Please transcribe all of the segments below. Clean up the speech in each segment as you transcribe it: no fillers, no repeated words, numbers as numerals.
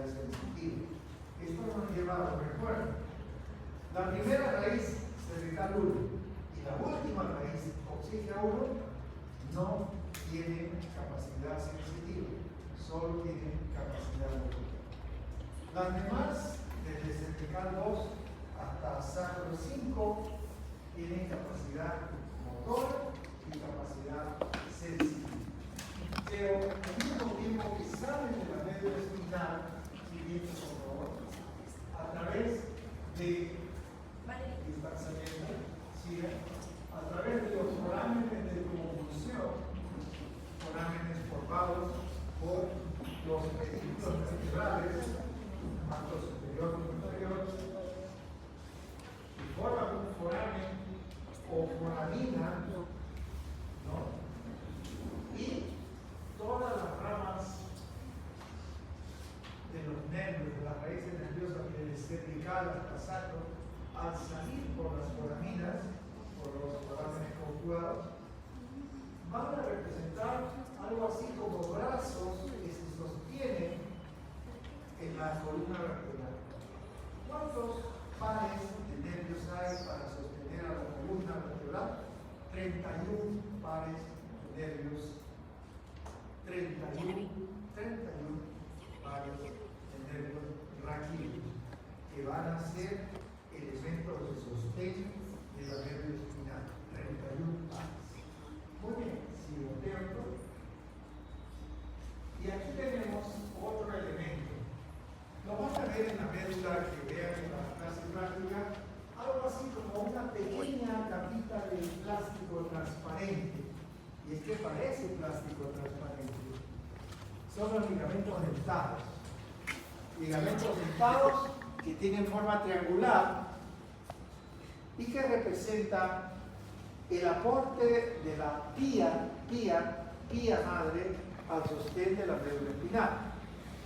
sensitiva. Esto nos lleva a lo mejor. La primera raíz, cervical 1, y la última raíz, coxígea 1, no tienen capacidad sensitiva, solo tienen capacidad motora. Las demás, desde cervical 2 hasta sacro 5, tienen capacidad motora y capacidad sensitiva. Pero al mismo tiempo que salen de la médula espinal, siguiente por favor, a través de distanciamiento, a través de los forámenes de convulsión, forámenes formados por los pedículos vertebrales, tanto superior como inferior, y forman un foramen o foramina, ¿no? Y todas las ramas de los nervios, de las raíces nerviosas, desde cervical hasta sacro, al salir por las foraminas, por los forámenes conjugados, van a representar algo así como brazos que se sostienen en la columna vertebral. ¿Cuántos pares de nervios hay para sostener a la columna vertebral? 31 pares de nervios. 31 pares de nervios raquídeos que van a ser elementos de sostén de la médula espinal. 31 pares. Muy bien, si volteo. Y aquí tenemos otro elemento. Lo van a ver en la médula que vean en la clase práctica, algo así como una pequeña capita de plástico transparente. Y es que parece plástico transparente. Son los ligamentos dentados. Ligamentos dentados que tienen forma triangular y que representan el aporte de la pía madre al sostén de la médula espinal.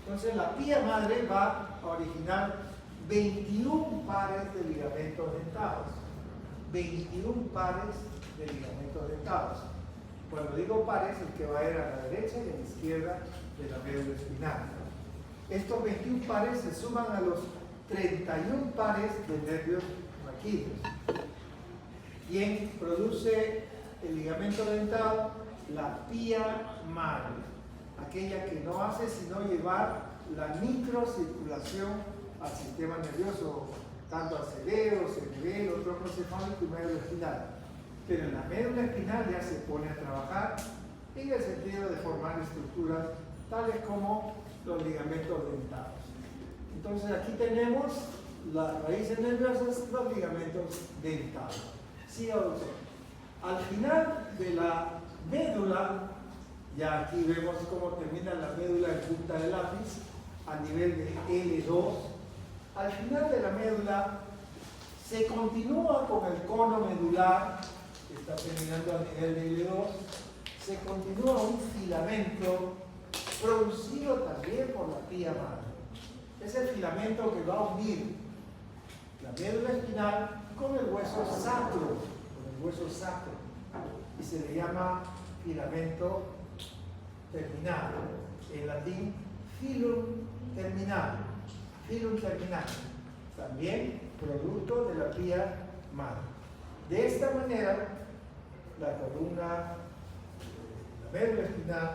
Entonces la pía madre va a originar 21 pares de ligamentos dentados. 21 pares de ligamentos dentados. Cuando digo pares, el que va a ir a la derecha y a la izquierda de la médula espinal. Estos 21 pares se suman a los 31 pares de nervios raquídeos. ¿Quién produce el ligamento dentado? La pía madre, aquella que no hace sino llevar la microcirculación al sistema nervioso, tanto al cerebro, cerebelo, tronco cefálico y médula espinal. Pero en la médula espinal ya se pone a trabajar en el sentido de formar estructuras tales como los ligamentos dentados. Entonces aquí tenemos las raíces nerviosas, los ligamentos dentados. Sí, doctor. Al final de la médula, ya aquí vemos cómo termina la médula en punta de lápiz, a nivel de L2. Al final de la médula se continúa con el cono medular, que está terminando a nivel de L2, se continúa un filamento producido también por la pía madre. Es el filamento que va a unir la médula espinal con el hueso sacro, y se le llama filamento terminal, en latín filum terminal, también producto de la pía madre. De esta manera, la columna, la médula espinal,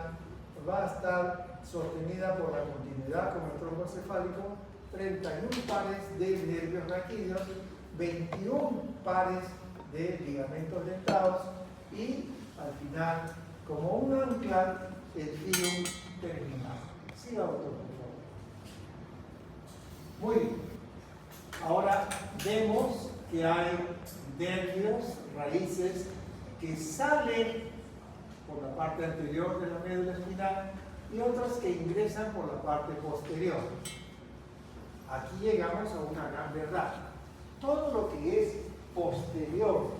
va a estar sostenida por la continuidad con el tronco cefálico, 31 pares de nervios raquídeos, 21 pares de ligamentos dentados y al final, como un ancla, el filum terminal. Siga, doctor, por favor. Muy bien. Ahora vemos que hay nervios, raíces que salen por la parte anterior de la médula espinal y otras que ingresan por la parte posterior. Aquí llegamos a una gran verdad. Todo lo que es posterior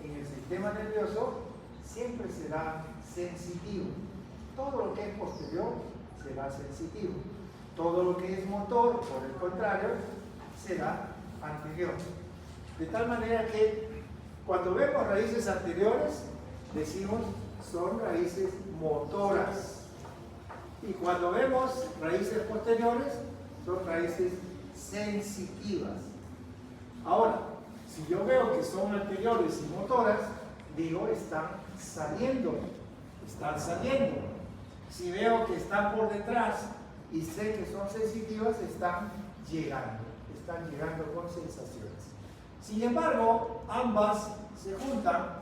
en el sistema nervioso siempre será sensitivo. Todo lo que es posterior será sensitivo. Todo lo que es motor, por el contrario, será anterior. De tal manera que cuando vemos raíces anteriores, decimos son raíces motoras. Y cuando vemos raíces posteriores, son raíces sensitivas. Ahora, si yo veo que son anteriores y motoras, digo, están saliendo. Si veo que están por detrás y sé que son sensitivas, están llegando con sensaciones. Sin embargo, ambas se juntan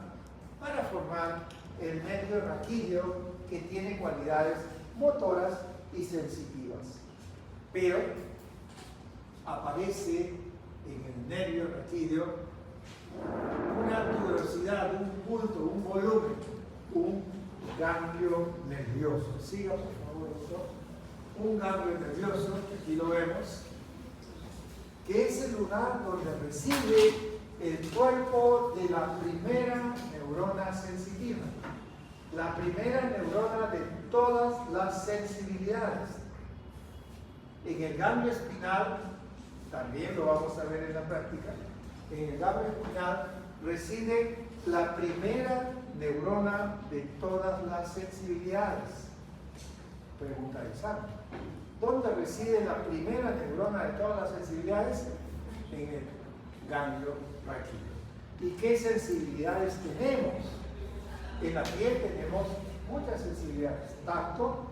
para formar el nervio raquídeo, que tiene cualidades motoras y sensitivas. Pero aparece en el nervio raquídeo una tuberosidad, un bulto, un volumen, un ganglio nervioso. Siga por favor, doctor. Un ganglio nervioso, aquí lo vemos, que es el lugar donde reside el cuerpo de la primera neurona sensitiva, la primera neurona de todas las sensibilidades. En el ganglio espinal, también lo vamos a ver en la práctica, en el ganglio espinal reside la primera neurona de todas las sensibilidades. Pregunta de examen. ¿Dónde reside la primera neurona de todas las sensibilidades? En el ganglio raquídeo. ¿Y qué sensibilidades tenemos? En la piel tenemos muchas sensibilidades: tacto,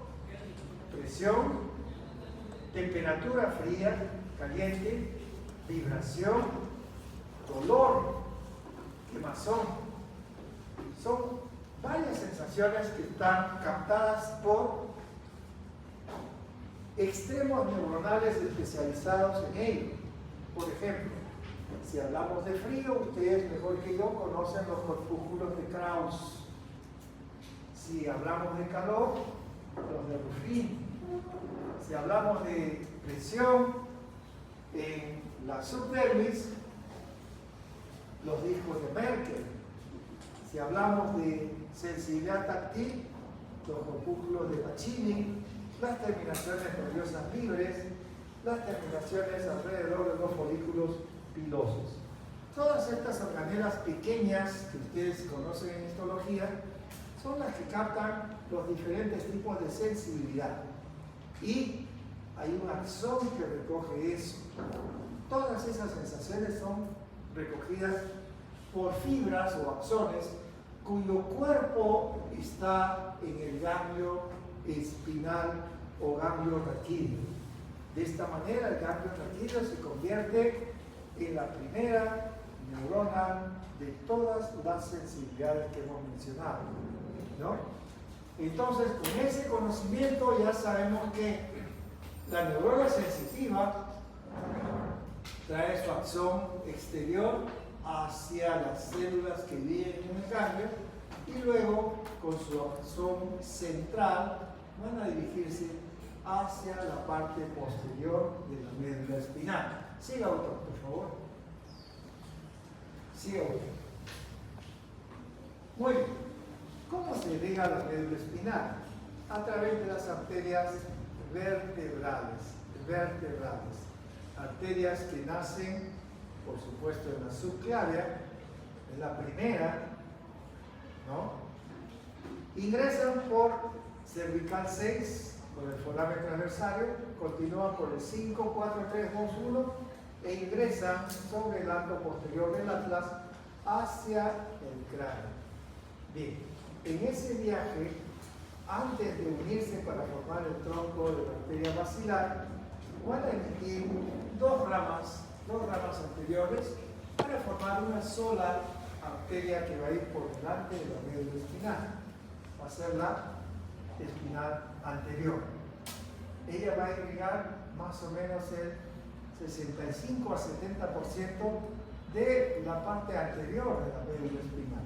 presión, temperatura fría, caliente, vibración, dolor, quemazón. Son varias sensaciones que están captadas por extremos neuronales especializados en ello. Por ejemplo, si hablamos de frío, ustedes mejor que yo conocen los corpúsculos de Krauss. Si hablamos de calor, los de Ruffin. Si hablamos de presión en la subdermis, los discos de Merkel. Si hablamos de sensibilidad táctil, los corpúsculos de Pacini, las terminaciones nerviosas libres, las terminaciones alrededor de los folículos pilosos. Todas estas organelas pequeñas que ustedes conocen en histología son las que captan los diferentes tipos de sensibilidad. Y hay un axón que recoge eso. Todas esas sensaciones son recogidas por fibras o axones cuyo cuerpo está en el ganglio espinal o ganglio raquídeo. De esta manera, el ganglio raquídeo se convierte en la primera neurona de todas las sensibilidades que hemos mencionado, ¿no? Entonces, con ese conocimiento ya sabemos que la neurona sensitiva trae su axón exterior hacia las células que viven en el ganglio y luego con su axón central van a dirigirse hacia la parte posterior de la médula espinal. Siga, autor, por favor. Siga, autor. Muy bien. ¿Cómo se irriga la médula espinal? A través de las arterias vertebrales. Arterias que nacen, por supuesto, en la subclavia, en la primera, ¿no? Ingresan por cervical 6, por el foramen transversario, continúan por el 5, 4, 3, 2, 1 e ingresan sobre el arco posterior del atlas hacia el cráneo. Bien, en ese viaje, antes de unirse para formar el tronco de la arteria basilar, van a emitir dos ramas anteriores para formar una sola arteria que va a ir por delante de la médula espinal. Va a ser la espinal anterior. Ella va a irrigar más o menos el 65 a 70% de la parte anterior de la médula espinal.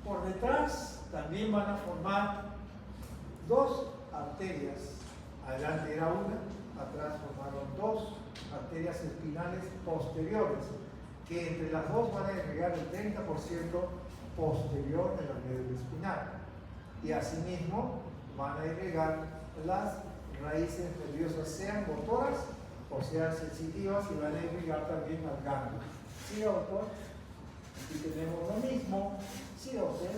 Por detrás también van a formar dos arterias. Adelante era una, atrás formaron dos arterias espinales posteriores, que entre las dos van a irrigar el 30% posterior de la médula espinal. Y asimismo van a irrigar las raíces nerviosas, sean motoras o sean sensitivas, y van a irrigar también al ganglio. ¿Sí, doctor? Aquí tenemos lo mismo. ¿Sí, doctor?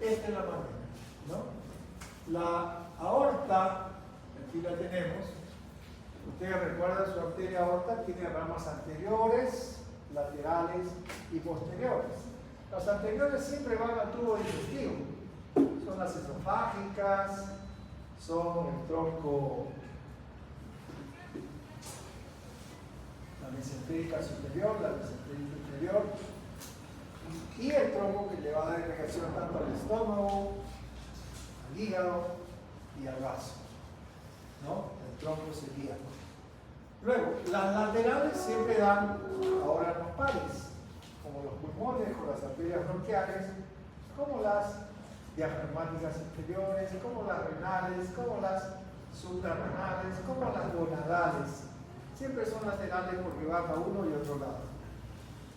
Esta es la manera, ¿no? La aorta, aquí la tenemos, Ustedes recuerdan, su arteria aorta tiene ramas anteriores, laterales y posteriores. Las anteriores siempre van al tubo digestivo. Son las esofágicas, son el tronco, la mesentérica superior, la mesentérica inferior, y el tronco que le va a dar irrigación tanto al estómago, al hígado y al vaso, ¿no? El tronco sería. Luego, las laterales siempre dan ahora los pares, como los pulmones, con las arterias bronquiales, como las diafragmáticas inferiores, como las renales, como las suprarrenales, como las gonadales. Siempre son laterales porque van a uno y otro lado.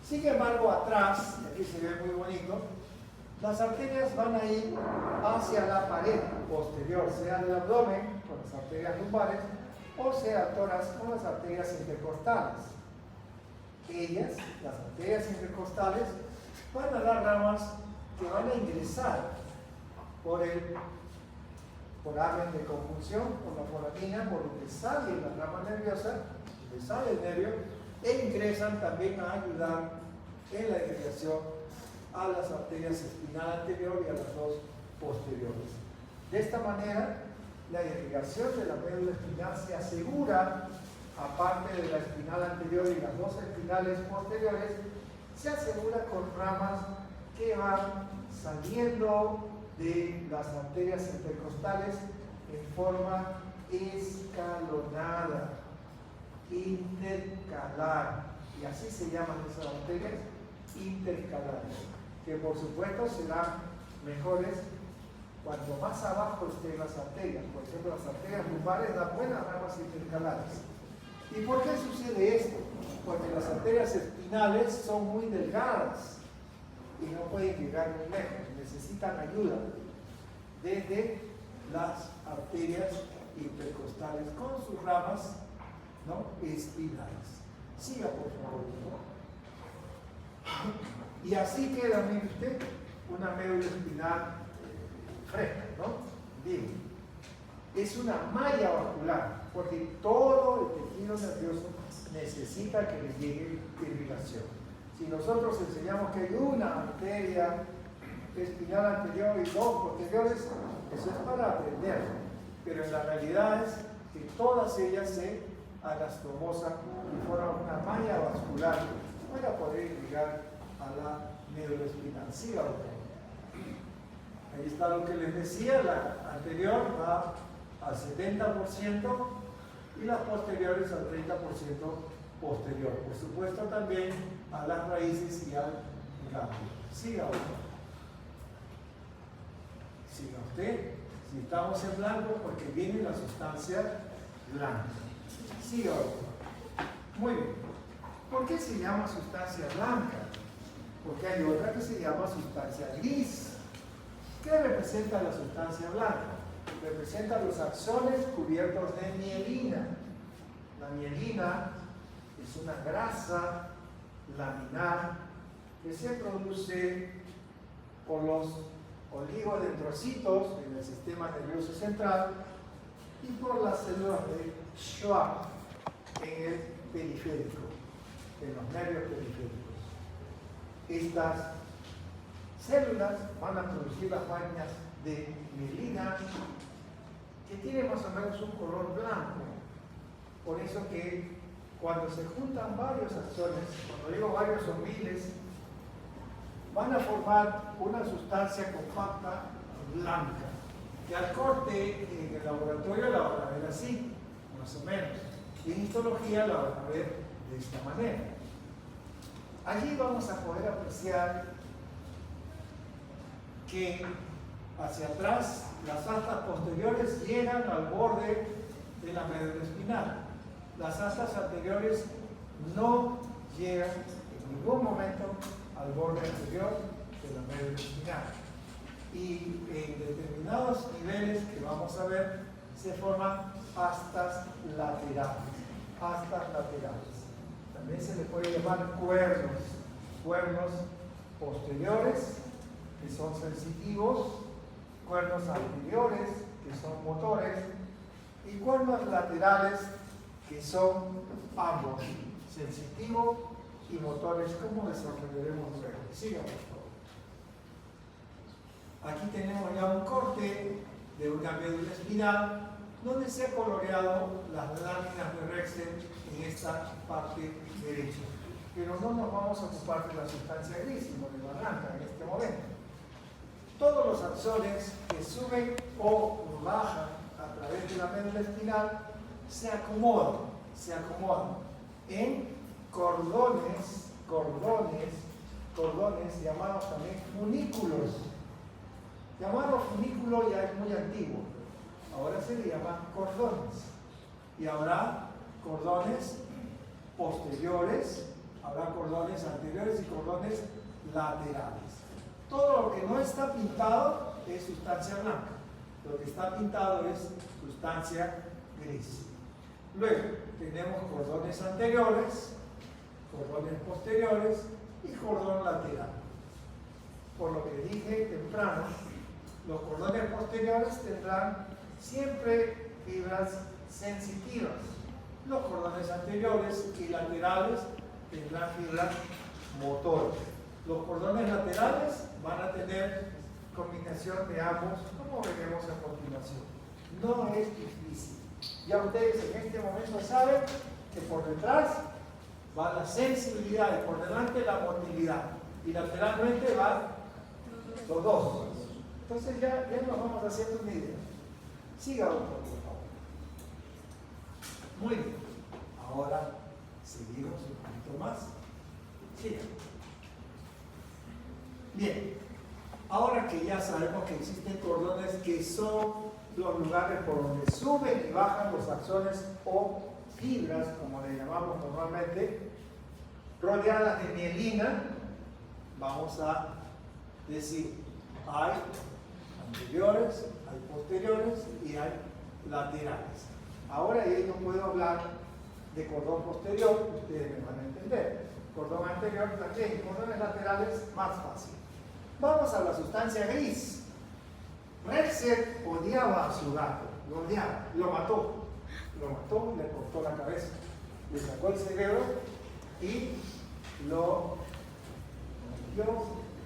Sin embargo, atrás, y aquí se ve muy bonito, las arterias van a ir hacia la pared posterior, sea del abdomen, con las arterias lumbares, o sea toras con las arterias intercostales. Ellas, las arterias intercostales, van a dar ramas que van a ingresar por el foramen de conjunción, por la foramina, por donde sale la rama nerviosa, donde sale el nervio, e ingresan también a ayudar en la irrigación a las arterias espinal anterior y a las dos posteriores. De esta manera, la irrigación de la médula espinal se asegura, aparte de la espinal anterior y las dos espinales posteriores, se asegura con ramas que van saliendo de las arterias intercostales en forma escalonada, intercalar, y así se llaman esas arterias, intercalares, que por supuesto serán mejores cuanto más abajo estén las arterias. Por ejemplo, las arterias lumbares dan buenas ramas intercalares. ¿Y por qué sucede esto? Porque las arterias espinales son muy delgadas y no pueden llegar muy lejos, necesitan ayuda desde las arterias intercostales con sus ramas, ¿no?, espinales. Siga, por favor. Y así queda, mire usted, una médula espinal fresca, ¿no? Bien. Es una malla vascular, porque todo el tejido nervioso necesita que le llegue irrigación. Si nosotros enseñamos que hay una arteria espinal anterior y dos posteriores, eso es para aprender, pero en la realidad es que todas ellas se anastomosan y forman una malla vascular para poder irrigar a la médula espinal. Siga, doctor. Ahí está lo que les decía, la anterior va al 70% y las posteriores al 30% posterior. Por supuesto también a las raíces y al ganglio. Siga, doctor. Siga usted. Si estamos en blanco, porque viene la sustancia blanca. Siga, doctor. Muy bien. ¿Por qué se llama sustancia blanca? Porque hay otra que se llama sustancia gris. ¿Qué representa la sustancia blanca? Representa los axones cubiertos de mielina. La mielina es una grasa laminar que se produce por los oligodendrocitos en el sistema nervioso central y por las células de Schwann en el periférico, en los nervios periféricos. Estas células van a producir las vainas de mielina que tienen más o menos un color blanco. Por eso que cuando se juntan varios axones, cuando digo varios son miles, van a formar una sustancia compacta blanca, que al corte en el laboratorio la van a ver así, más o menos. Y en histología la van a ver de esta manera. Allí vamos a poder apreciar que hacia atrás las astas posteriores llegan al borde de la médula espinal. Las astas anteriores no llegan en ningún momento al borde anterior de la médula espinal. Y en determinados niveles que vamos a ver, se forman astas laterales. Astas laterales. También se le puede llamar cuernos. Cuernos posteriores, que son sensitivos, cuernos anteriores, que son motores, y cuernos laterales, que son ambos sensitivo y motores, como desarrollaremos luego. Sigan, por favor. Aquí tenemos ya un corte de una médula espinal donde se ha coloreado las láminas de Rexel en esta parte derecha. Pero no nos vamos a ocupar de la sustancia gris, sino de la blanca en este momento. Todos los axones que suben o bajan a través de la médula espinal se acomodan en cordones llamados también funículos. Llamarlo funículo ya es muy antiguo. Ahora se le llaman cordones. Y habrá cordones posteriores, habrá cordones anteriores y cordones laterales. Todo lo que no está pintado es sustancia blanca. Lo que está pintado es sustancia gris. Luego tenemos cordones anteriores, cordones posteriores y cordón lateral. Por lo que dije temprano, los cordones posteriores tendrán siempre fibras sensitivas. Los cordones anteriores y laterales tendrán fibras motoras. Los cordones laterales van a tener combinación de ambos, como veremos a continuación. No es difícil. Ya ustedes en este momento saben que por detrás va la sensibilidad y por delante la motilidad. Y lateralmente van los dos. Entonces ya nos vamos haciendo una idea. Siga, doctor, por favor. Muy bien. Ahora seguimos un poquito más. Siga. Bien. Ahora que ya sabemos que existen cordones que son los lugares por donde suben y bajan los axones o fibras, como le llamamos normalmente, rodeadas de mielina, vamos a decir, hay anteriores, hay posteriores y hay laterales. Ahora ya no puedo hablar de cordón posterior, ustedes me van a entender. Cordón anterior también, cordones laterales más fácil. Vamos a la sustancia gris. Rexel odiaba a su gato, lo odiaba, lo mató, le cortó la cabeza, le sacó el cerebro y lo metió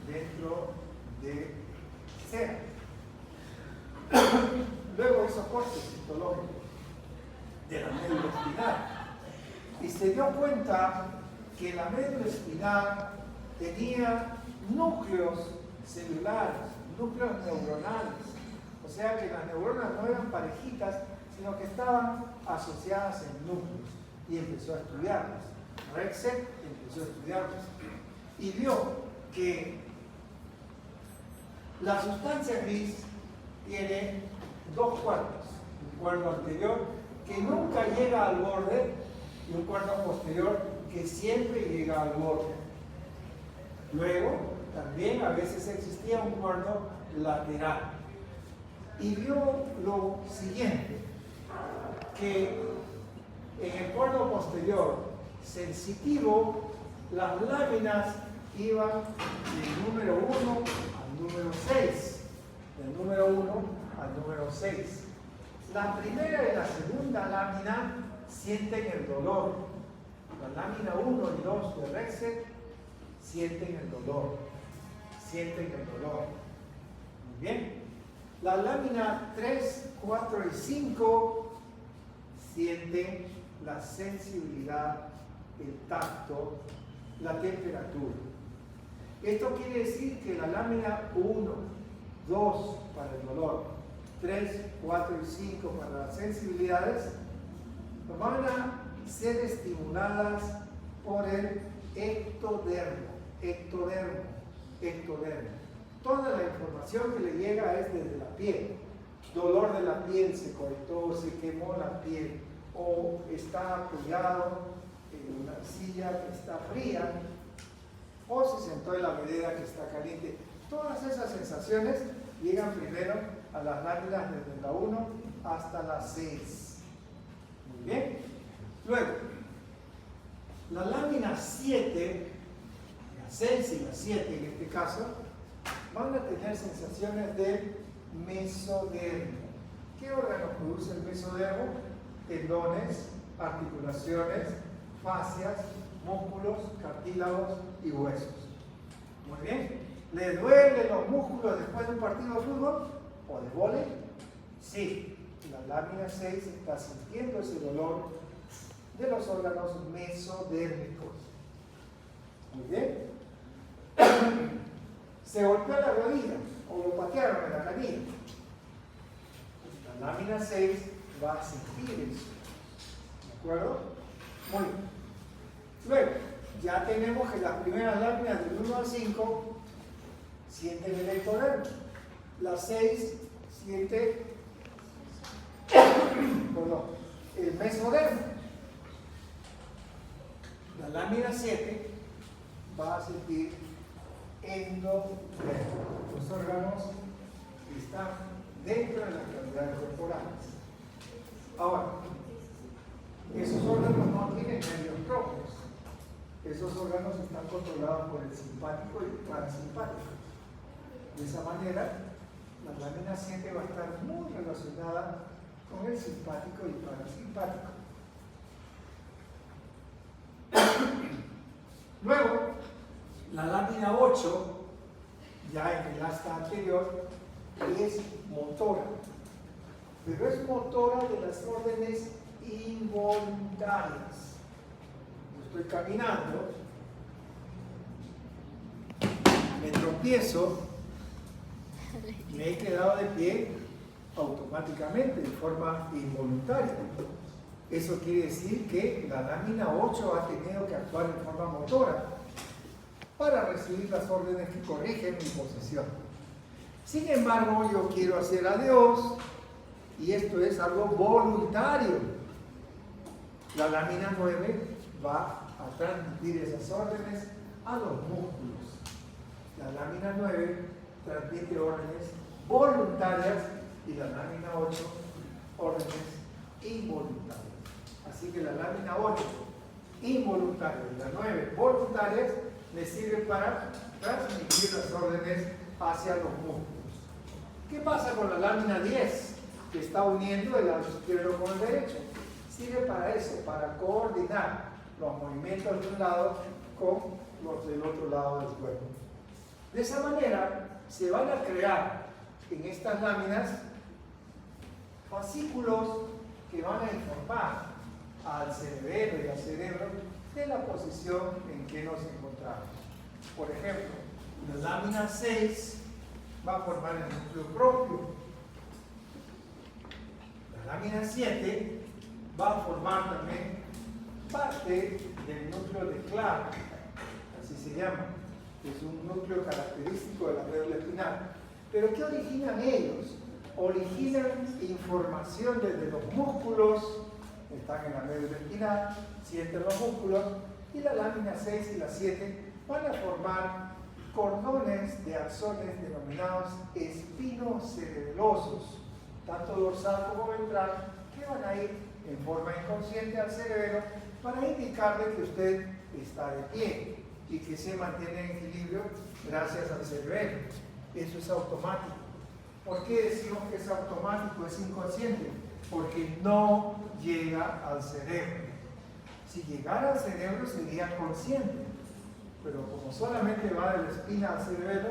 dentro de cera. Luego hizo cortes histológicos de la médula espinal y se dio cuenta que la médula espinal tenía núcleos celulares, núcleos neuronales, o sea que las neuronas no eran parejitas, sino que estaban asociadas en núcleos, y empezó a estudiarlas. Rexel empezó a estudiarlas y vio que la sustancia gris tiene dos cuernos, un cuerno anterior que nunca llega al borde y un cuerno posterior que siempre llega al borde. Luego, también a veces existía un cuerno lateral. Y vio lo siguiente, que en el cuerno posterior sensitivo, las láminas iban del número 1 al número 6. Del número 1 al número 6. La primera y la segunda lámina sienten el dolor. La lámina 1 y 2 de Rexel sienten el dolor. Muy bien. La lámina 3, 4 y 5 sienten la sensibilidad, el tacto, la temperatura. Esto quiere decir que la lámina 1, 2 para el dolor, 3, 4 y 5 para las sensibilidades van a ser estimuladas por el ectodermo. Toda la información que le llega es desde la piel. Dolor de la piel, se cortó, se quemó la piel, o está apoyado en una silla que está fría, o se sentó en la vereda que está caliente. Todas esas sensaciones llegan primero a las láminas desde la 1 hasta la 6. Muy bien. Luego, la lámina 7, la 6 y la 7 en este caso, van a tener sensaciones de mesodermo. ¿Qué órgano produce el mesodermo? Tendones, articulaciones, fascias, músculos, cartílagos y huesos. Muy bien. ¿Le duelen los músculos después de un partido de fútbol o de vóley? Sí. La lámina 6 está sintiendo ese dolor de los órganos mesodérmicos. Muy bien. Se golpeó la rodilla o lo patearon en la canilla. La lámina 6 va a sentir eso. ¿De acuerdo? Muy bien. Luego, ya tenemos que las primeras láminas del 1 al 5 sienten el ectodermo. La 6 siente el mesodermo. La lámina 7 va a sentir endodermo, los órganos que están dentro de las cavidades corporales. Ahora, esos órganos no tienen nervios propios. Esos órganos están controlados por el simpático y el parasimpático. De esa manera, la lámina 7 va a estar muy relacionada con el simpático y parasimpático. Luego, la lámina 8, ya en el asta anterior, es motora, pero es motora de las órdenes involuntarias. Yo estoy caminando, me tropiezo, me he quedado de pie automáticamente, de forma involuntaria. Eso quiere decir que la lámina 8 ha tenido que actuar de forma motora para recibir las órdenes que corrigen mi posición. Sin embargo, yo quiero hacer adiós y esto es algo voluntario. La lámina 9 va a transmitir esas órdenes a los músculos. La lámina 9 transmite órdenes voluntarias y la lámina 8 órdenes involuntarias. Así que la lámina 8 involuntaria y la 9 voluntarias le sirven para transmitir las órdenes hacia los músculos. ¿Qué pasa con la lámina 10 que está uniendo el lado izquierdo con el derecho? Sirve para eso, para coordinar los movimientos de un lado con los del otro lado del cuerpo. De esa manera se van a crear en estas láminas fascículos que van a informar al cerebelo y al cerebro de la posición en que nos encontramos. Por ejemplo, la lámina 6 va a formar el núcleo propio. La lámina 7 va a formar también parte del núcleo de Clark, así se llama. Es un núcleo característico de la médula espinal. ¿Pero qué originan ellos? Originan información desde los músculos, están en la médula espinal, sienten los músculos, y la lámina 6 y la 7 van a formar cordones de axones denominados espinocerebelosos, tanto dorsal como ventral, que van a ir en forma inconsciente al cerebro para indicarle que usted está de pie y que se mantiene en equilibrio gracias al cerebelo. Eso es automático. ¿Por qué decimos que es automático, es inconsciente? Porque no llega al cerebro. Si llegara al cerebro sería consciente, pero como solamente va de la espina al cerebelo,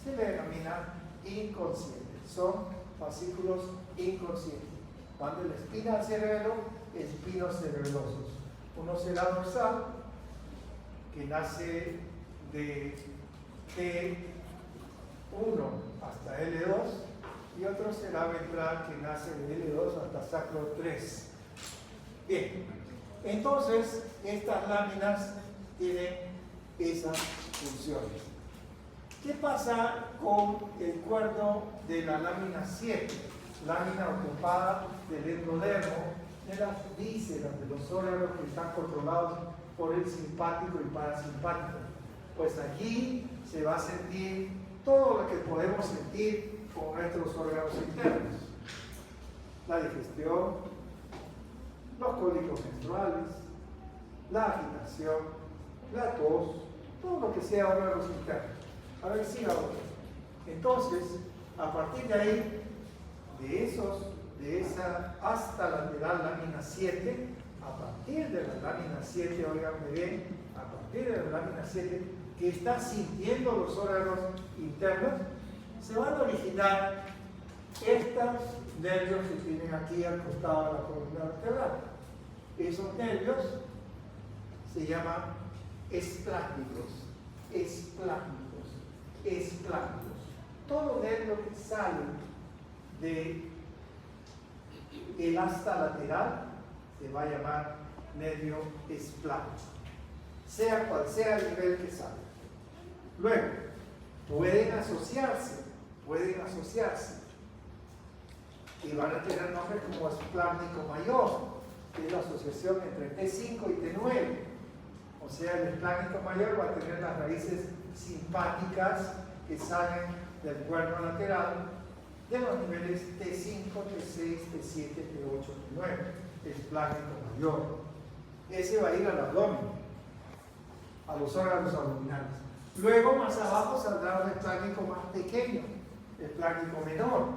se le denomina inconsciente. Son fascículos inconscientes. Van de la espina al cerebelo, espinos cerebelosos. Uno será dorsal, que nace de T1 hasta L2, y otro será ventral, que nace de L2 hasta sacro 3. Bien, entonces estas láminas tienen esas funciones. ¿Qué pasa con el cuerno de la lámina 7? Lámina ocupada del endodermo, de las vísceras, de los órganos que están controlados por el simpático y parasimpático. Pues allí se va a sentir todo lo que podemos sentir con nuestros órganos internos: la digestión, los cólicos menstruales, la agitación, la tos, todo lo que sea órganos internos. A ver si ahora. Entonces, a partir de ahí, de esa hasta lateral lámina 7, a partir de la lámina 7, óiganme bien, a partir de la lámina 7, que está sintiendo los órganos internos, se van a originar estos nervios que tienen aquí al costado de la columna vertebral. Esos nervios se llaman esplácnicos, esplácnicos, esplácnicos. Todo nervio que sale del asta lateral se va a llamar nervio esplácnico, sea cual sea el nivel que sale. Luego, pueden asociarse y van a tener nombres como esplácnico mayor, que es la asociación entre T5 y T9. O sea, el esplácnico mayor va a tener las raíces simpáticas que salen del cuerno lateral de los niveles T5, T6, T7, T8, T9, esplácnico mayor. Ese va a ir al abdomen, a los órganos abdominales. Luego, más abajo, saldrá un esplácnico más pequeño, esplácnico menor,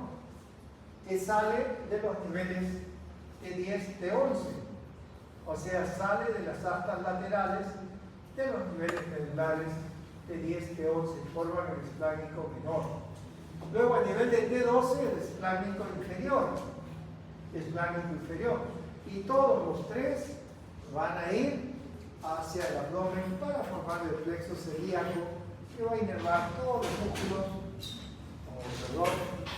que sale de los niveles T10, T11. O sea, sale de las astas laterales de los niveles medulares T10, T11, forman el esplácnico menor. Luego, a nivel de T12, el esplácnico inferior. Y todos los tres van a ir hacia el abdomen para formar el plexo celíaco, que va a inervar todos los músculos,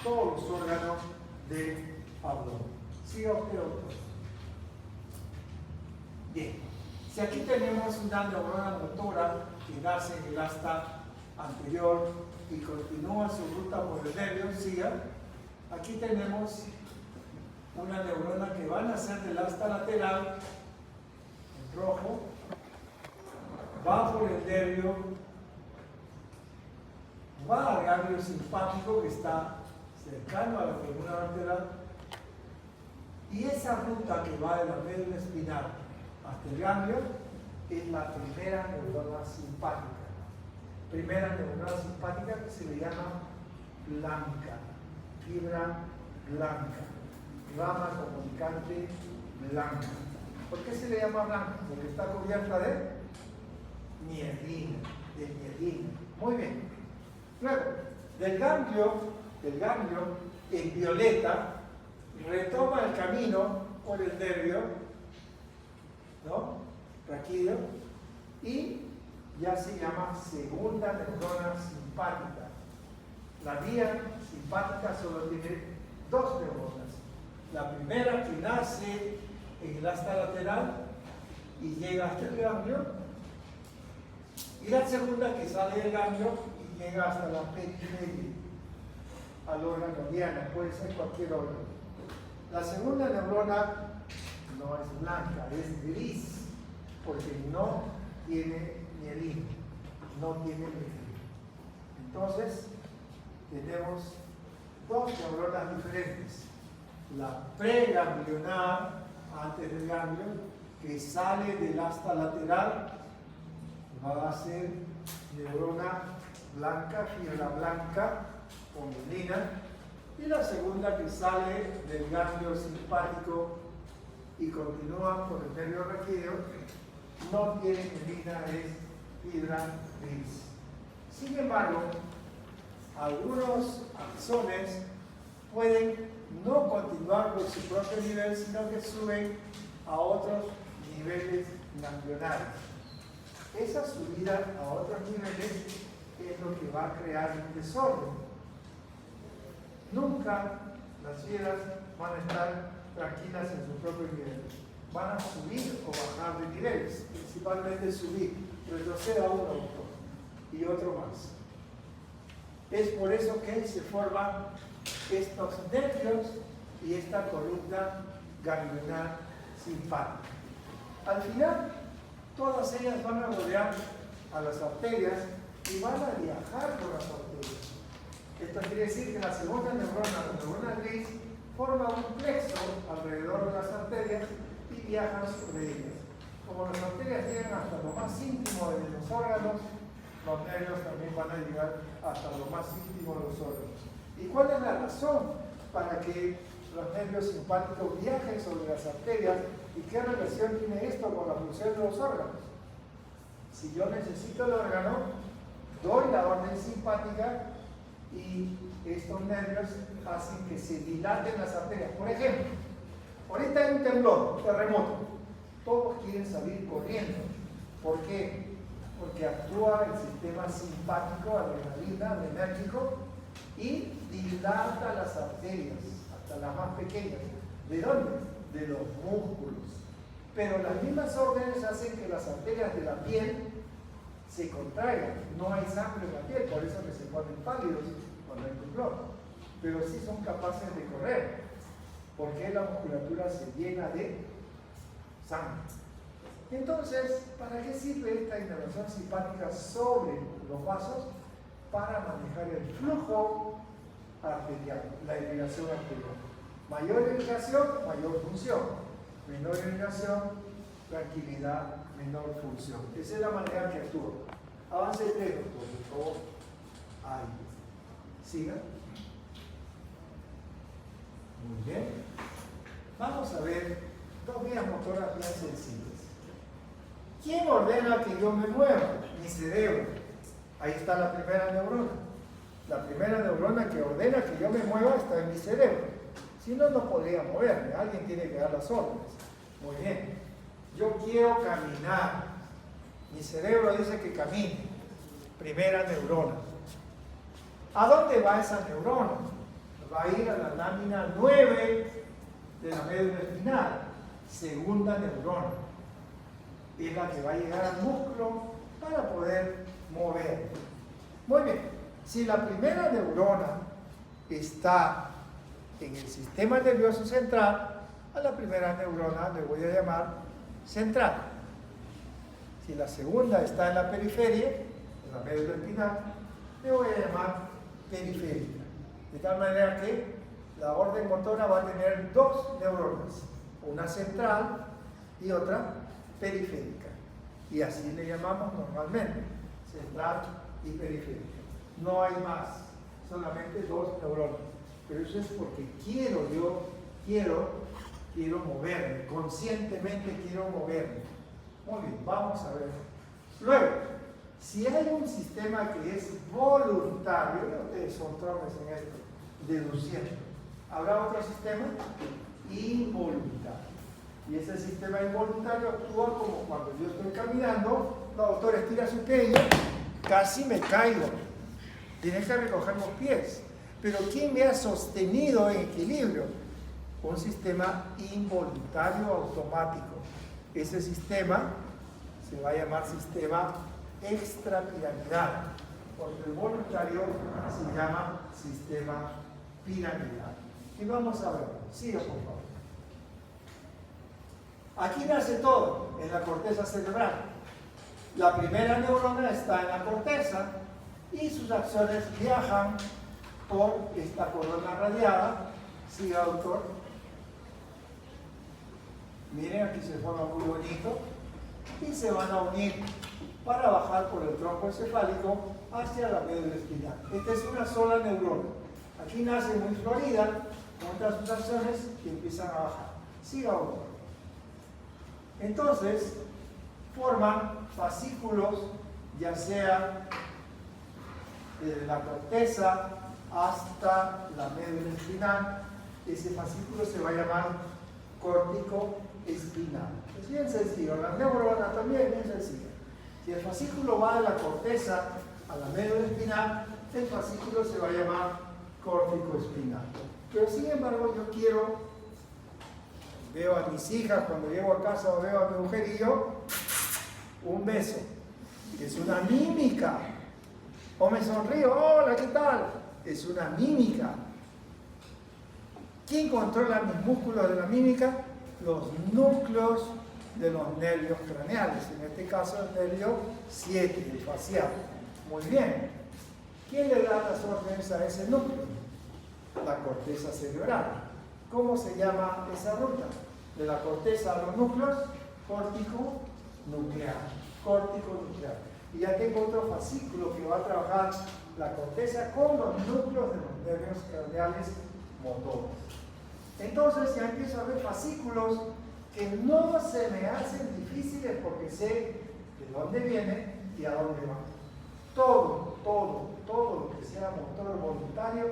todos los órganos del abdomen. ¿Siga usted, doctor? Bien. Si aquí tenemos una neurona motora que nace en el asta anterior y continúa su ruta por el nervio, siga. Aquí tenemos una neurona que va a nacer del asta lateral, en rojo, va por el nervio, va al ganglio simpático que está cercano a la columna vertebral, y esa ruta que va de la médula espinal hasta el ganglio es la primera neurona simpática. Primera neurona simpática que se le llama blanca, fibra blanca, rama comunicante blanca. ¿Por qué se le llama blanca? Porque está cubierta de mielina, Muy bien. Luego, del ganglio en violeta, retoma el camino por el nervio, ¿no? Raquídeo, y ya se llama segunda neurona simpática. La vía simpática solo tiene dos neuronas. La primera que nace en el asta lateral y llega hasta el ganglio, y la segunda que sale del ganglio y llega hasta la periferia, al órgano diana, puede ser cualquier órgano. La segunda neurona no es blanca, es gris, porque no tiene mielina, Entonces, tenemos dos neuronas diferentes. La preganglionar, antes del ganglio, que sale del asta lateral, va a ser neurona blanca, fibra blanca, con mielina, y la segunda que sale del ganglio simpático y continúa por el nervio raquídeo, no tiene mielina, es fibra gris. Sin embargo, algunos axones pueden no continuar por su propio nivel, sino que suben a otros niveles ganglionares. Esa subida a otros niveles es lo que va a crear un desorden. Nunca las fieras van a estar tranquilas en su propio nivel. Van a subir o bajar de niveles, principalmente subir, retroceda uno y otro más. Es por eso que se forman estos nervios y esta columna ganglionar simpática. Al final, todas ellas van a rodear a las arterias y van a viajar por las arterias. Esto quiere decir que la segunda neurona, la neurona gris, forma un plexo alrededor de las arterias y viajan sobre ellas. Como las arterias llegan hasta lo más íntimo de los órganos, los nervios también van a llegar hasta lo más íntimo de los órganos. ¿Y cuál es la razón para que los nervios simpáticos viajen sobre las arterias y qué relación tiene esto con la función de los órganos. Si yo necesito el órgano, doy la orden simpática y estos nervios hacen que se dilaten las arterias. Por ejemplo, ahorita hay un temblor, un terremoto. Todos quieren salir corriendo. ¿Por qué? Porque actúa el sistema simpático, adrenalina, adrenérgico, y dilata las arterias, hasta las más pequeñas. ¿De dónde? De los músculos. Pero las mismas órdenes hacen que las arterias de la piel se contraigan. No hay sangre en la piel, por eso que se ponen pálidos cuando hay temblor. Pero sí son capaces de correr, porque la musculatura se llena de sangre. Entonces, ¿para qué sirve esta inervación simpática sobre los vasos? Para manejar el flujo arterial, la irrigación arterial. Mayor irrigación, mayor función. Menor irrigación, tranquilidad, menor función. Esa es la manera que actúa. Avance 3, doctor, por favor. Ahí. Siga. Muy bien. Vamos a ver dos vías motoras bien sencillas. ¿Quién ordena que yo me mueva? Mi cerebro. Ahí está la primera neurona. La primera neurona que ordena que yo me mueva está en mi cerebro. Si no, no podría moverme. Alguien tiene que dar las órdenes. Muy bien. Yo quiero caminar. Mi cerebro dice que camine. Primera neurona. ¿A dónde va esa neurona? Va a ir a la lámina 9 de la médula espinal. Segunda neurona. Es la que va a llegar al músculo para poder mover. Muy bien. Si la primera neurona está en el sistema nervioso central, a la primera neurona le voy a llamar central. Si la segunda está en la periferia, en la médula espinal, le voy a llamar periférica. De tal manera que la orden motora va a tener dos neuronas, una central y otra periférica. Y así le llamamos normalmente, central y periférica. No hay más, solamente dos neuronas. Pero eso es porque quiero moverme, conscientemente quiero moverme. Muy bien, vamos a ver. Luego, si hay un sistema que es voluntario, ustedes son trones en esto, deduciendo, ¿habrá otro sistema? Involuntario. Y ese sistema involuntario actúa como cuando yo estoy caminando, la doctora estira su pie y casi me caigo. Tienes que recoger los pies. Pero ¿quién me ha sostenido en equilibrio? Un sistema involuntario automático. Ese sistema se va a llamar sistema extrapiramidal, porque el voluntario se llama sistema piramidal. Y vamos a ver, siga por favor. Aquí nace todo, en la corteza cerebral. La primera neurona está en la corteza y sus acciones viajan por esta corona radiada. Siga, doctor. Miren, aquí se forma muy bonito. Y se van a unir para bajar por el tronco encefálico hacia la médula espinal. Esta es una sola neurona. Aquí nace muy florida, monta sus acciones y empiezan a bajar. Siga, doctor. Entonces, forman fascículos, ya sea desde la corteza hasta la médula espinal. Ese fascículo se va a llamar córtico espinal. Es bien sencillo, la neurona también es bien sencilla. Si el fascículo va de la corteza a la médula espinal, el fascículo se va a llamar córtico espinal. Pero sin embargo yo veo a mis hijas cuando llego a casa o veo a mi mujer y yo, un beso. Es una mímica. O me sonrío, hola, ¿qué tal? Es una mímica. ¿Quién controla mis músculos de la mímica? Los núcleos de los nervios craneales, en este caso el nervio 7, el facial. Muy bien. ¿Quién le da las órdenes a ese núcleo? La corteza cerebral. ¿Cómo se llama esa ruta? De la corteza a los núcleos, córtico nuclear. Córtico nuclear. Y ya tengo otro fascículo que va a trabajar la corteza con los núcleos de los nervios craneales motores. Entonces ya empiezo a ver fascículos que no se me hacen difíciles porque sé de dónde viene y a dónde va. Todo lo que sea motor voluntario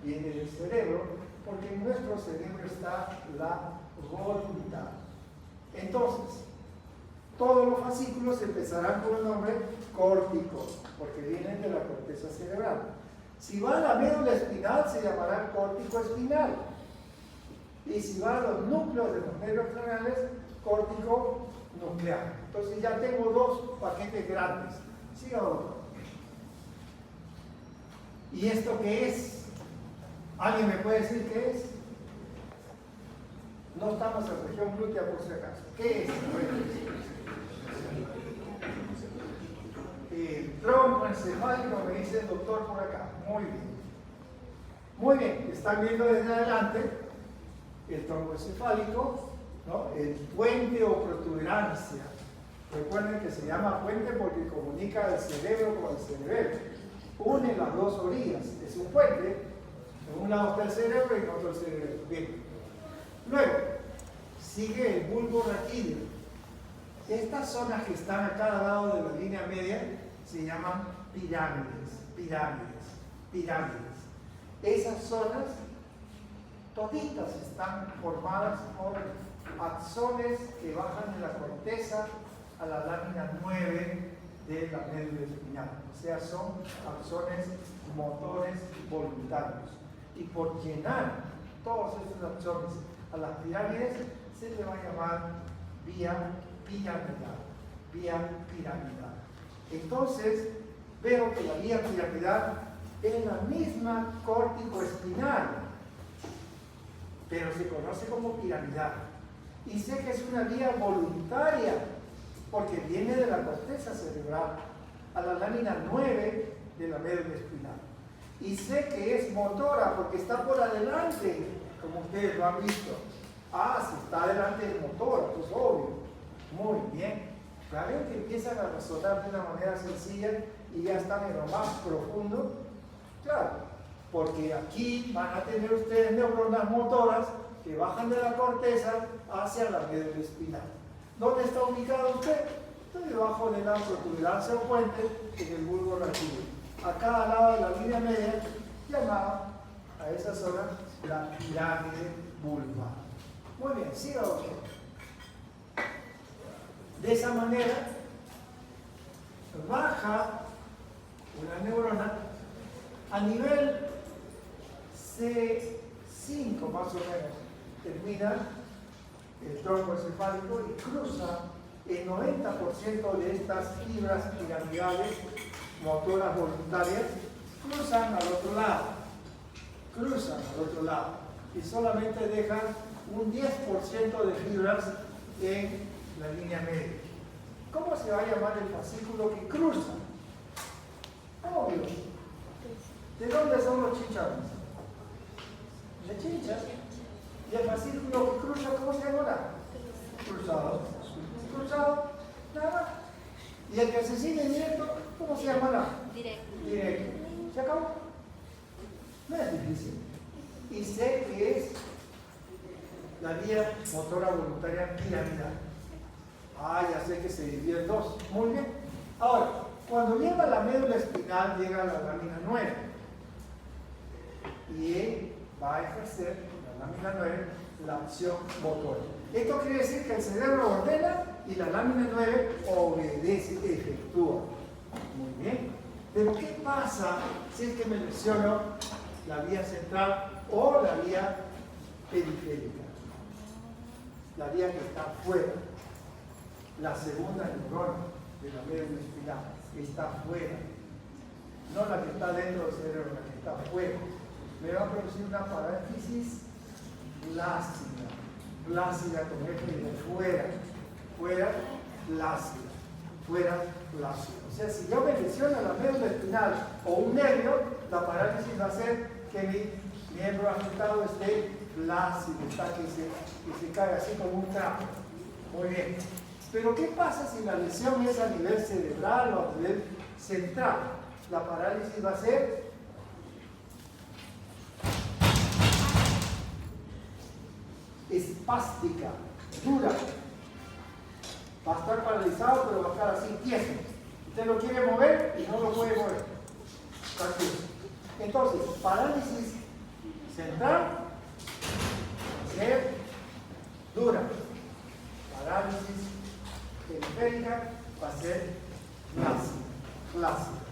viene del cerebro, porque en nuestro cerebro está la voluntad. Entonces, todos los fascículos empezarán con el nombre córtico, porque vienen de la corteza cerebral. Si va a la médula espinal, se llamará córtico espinal. Y si va a los núcleos de los nervios craneales, córtico nuclear. Entonces ya tengo dos paquetes grandes. Siga otro. ¿Y esto qué es? ¿Alguien me puede decir qué es? No estamos en región glútea por si acaso. ¿Qué es? El tronco encefálico, me dice el doctor por acá. Muy bien. Muy bien, están viendo desde adelante el tronco encefálico, ¿no? El puente o protuberancia. Recuerden que se llama puente porque comunica el cerebro con el cerebelo. Une las dos orillas. Es un puente. En un lado está el cerebro y en otro el cerebelo. Bien. Luego, sigue el bulbo raquídeo. Estas zonas que están a cada lado de la línea media se llaman pirámides. Esas zonas toditas están formadas por axones que bajan de la corteza a la lámina 9 de la médula espinal. O sea, son axones motores voluntarios. Y por llenar todos estos axones a las pirámides se le va a llamar vía piramidal. Entonces, veo que la vía piramidal es la misma córtico-espinal, pero se conoce como piramidal. Y sé que es una vía voluntaria, porque viene de la corteza cerebral a la lámina 9 de la médula espinal. Y sé que es motora, porque está por adelante, como ustedes lo han visto. Si está adelante es motora, pues obvio. Muy bien. Claro que empiezan a razonar de una manera sencilla y ya están en lo más profundo. Claro, porque aquí van a tener ustedes neuronas motoras que bajan de la corteza hacia la médula espinal. ¿Dónde está ubicado usted? Está debajo de la protuberancia o puente en el bulbo raquídeo. A cada lado de la línea media, llamada a esa zona la pirámide vulvar. Muy bien, siga otro. De esa manera, baja una neurona a nivel C5 más o menos. Termina el tronco encefálico y cruza el 90% de estas fibras piramidales motoras voluntarias, cruzan al otro lado y solamente dejan un 10% de fibras en la línea media. ¿Cómo se va a llamar el fascículo que cruza? Obvio. ¿De dónde son los chicharros? De chinchas. ¿Y el fascículo que cruza, cómo se llamará? Cruzado. Nada más. ¿Y el que se sigue directo, cómo se llamará? Directo. ¿Se acabó? No es difícil. Y sé que es la vía motora voluntaria piramidal. Ya sé que se divide en dos. Muy bien. Ahora, cuando llega a la médula espinal, llega a la lámina 9. Y él va a ejercer, la lámina 9, la acción motora. Esto quiere decir que el cerebro ordena y la lámina 9 obedece, efectúa. Muy bien. Pero ¿qué pasa si es que me lesiono la vía central o la vía periférica? La vía que está afuera. La segunda neurona de la médula espinal está afuera. No la que está dentro del cerebro, la que está afuera. Me va a producir una parálisis plácida con eje de fuera, plácida. O sea, si yo me lesiono la médula espinal o un nervio, la parálisis va a hacer que mi miembro afectado esté plácido, que se cae así como un trapo. Muy bien. Pero ¿qué pasa si la lesión es a nivel cerebral o a nivel central? La parálisis va a ser espástica, dura. Va a estar paralizado, pero va a estar así, tieso. Usted lo quiere mover y no lo puede mover. Tranquilo. Entonces, parálisis central, ser dura. Parálisis periférica va a ser clásica.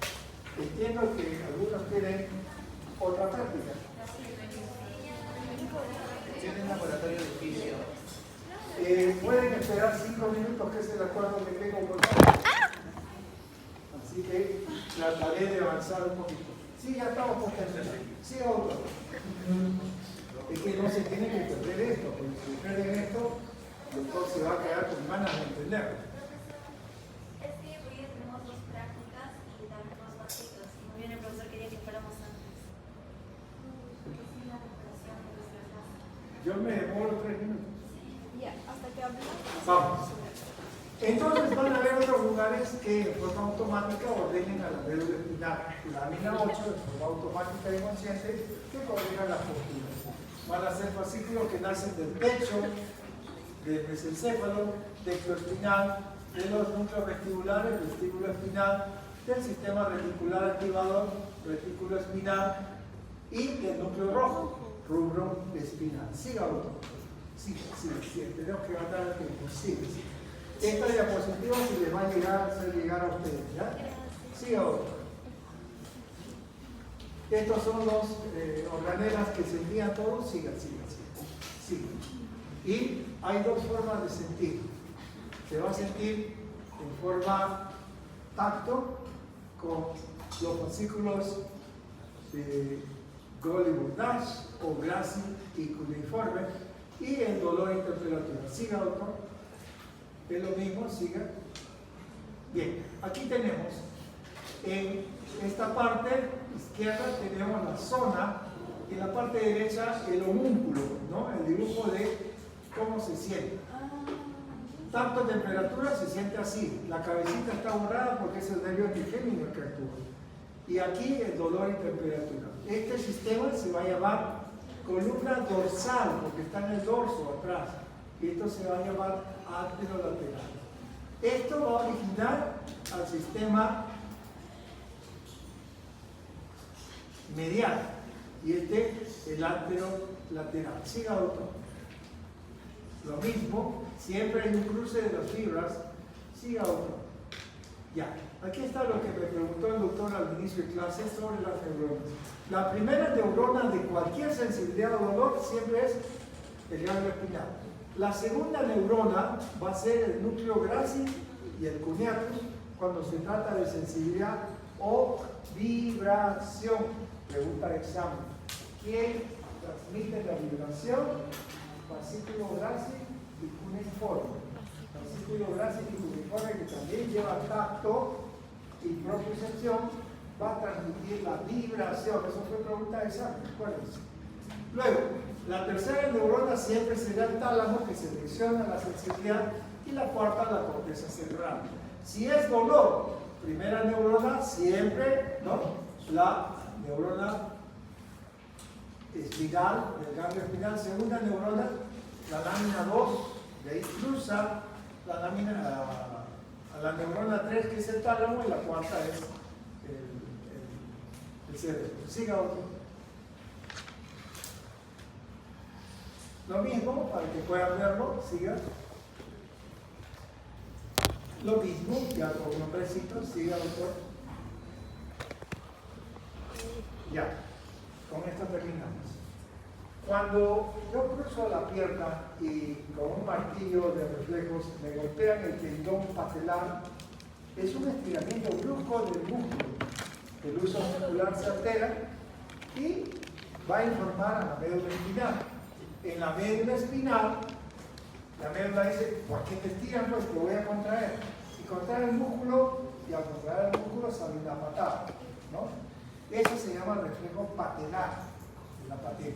Entiendo que algunos tienen otra práctica. Tienen laboratorio de oficio. Pueden esperar 5 minutos, que es el acuerdo que tengo con ustedes. Así que trataré de avanzar un poquito. Sí, ya estamos por terminar. Sí, otro. Es que no se tiene que perder esto, porque si pierden esto, el doctor se va a quedar con ganas de entenderlo. Es que hoy día tenemos 2 prácticas y también 2 básicos. Y muy bien el profesor quería que fuéramos antes. Porque es una recuperación de nuestras clases. Yo me demoro 3 minutos. Ya, hasta que hablamos. Vamos. Entonces van a haber otros lugares que de forma automática ordenen a la médula espinal. Lámina 8 de forma automática y consciente que coordina las posturas. Van a ser fascículos que nacen del pecho, del mesencéfalo, dectoespinal, de los núcleos vestibulares, vestíbulo espinal, del sistema reticular activador, retículo espinal y del núcleo rojo, rubro espinal. Siga otro. Sí, tenemos que matar el tiempo. Sí. Esta diapositiva se les va a hacer llegar a ustedes, ¿ya? Sí, ahora. Estos son los organelas que se envían todos. Sigan. Y hay 2 formas de sentir. Se va a sentir en forma tacto con los fascículos de Golgi-Nash o Grassi y cuneiforme y el dolor y temperatura. Siga otro. Es lo mismo, siga. Bien, aquí tenemos en esta parte izquierda tenemos la zona y en la parte derecha el homúnculo, ¿no? El dibujo de cómo se siente. Tanto temperatura se siente así. La cabecita está borrada porque es el nervio trigémino el que actúa. Y aquí el dolor y temperatura. Este sistema se va a llamar columna dorsal porque está en el dorso atrás. Y esto se va a llamar anterolateral. Esto va a originar al sistema medial y este el anterolateral. Siga otro. Lo mismo, siempre hay un cruce de las fibras. Siga otro. Ya, aquí está lo que me preguntó el doctor al inicio de clase sobre las neuronas. La primera neurona de cualquier sensibilidad o dolor siempre es el ganglio espinal. La segunda neurona va a ser el núcleo Grassi y el cuneatus cuando se trata de sensibilidad o vibración. Pregunta de examen. ¿Quién transmite la vibración? Fascículo Grassi y cuneiforme. Fascículo Grassi y cuneiforme, que también lleva tacto y propiocepción, va a transmitir la vibración. Eso fue pregunta de examen, acuérdense. Luego, la tercera neurona siempre será el tálamo, que selecciona la sensibilidad, y la cuarta la corteza cerebral. Si es dolor, primera neurona siempre, ¿no? La neurona espinal, del ganglio espinal. Segunda neurona, la lámina 2, de ahí cruza la lámina a la neurona 3, que es el tálamo, y la cuarta es el cerebro. Siga otro. Lo mismo, para que puedan verlo, siga. Lo mismo, ya con nombrecitos, siga, doctor. Ya, con esto terminamos. Cuando yo cruzo la pierna y con un martillo de reflejos me golpean el tendón patelar, es un estiramiento brusco del músculo. El uso muscular se altera y va a informar a la médula espinal. En la médula espinal, la médula dice, ¿por qué te estiran? Pues te voy a contraer. Y contrae el músculo, y al contraer el músculo sale una patada, ¿no? Eso se llama reflejo patelar, de la patela.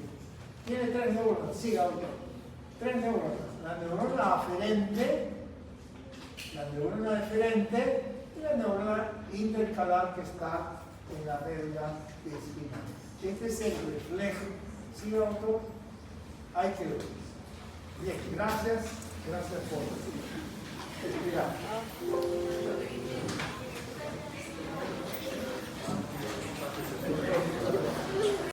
Tiene 3 neuronas, siga otro. 3 neuronas. La neurona aferente, la neurona deferente y la neurona intercalar que está en la médula espinal. Este es el reflejo. Siga otro. Hay que ver. Bien, gracias por explicar.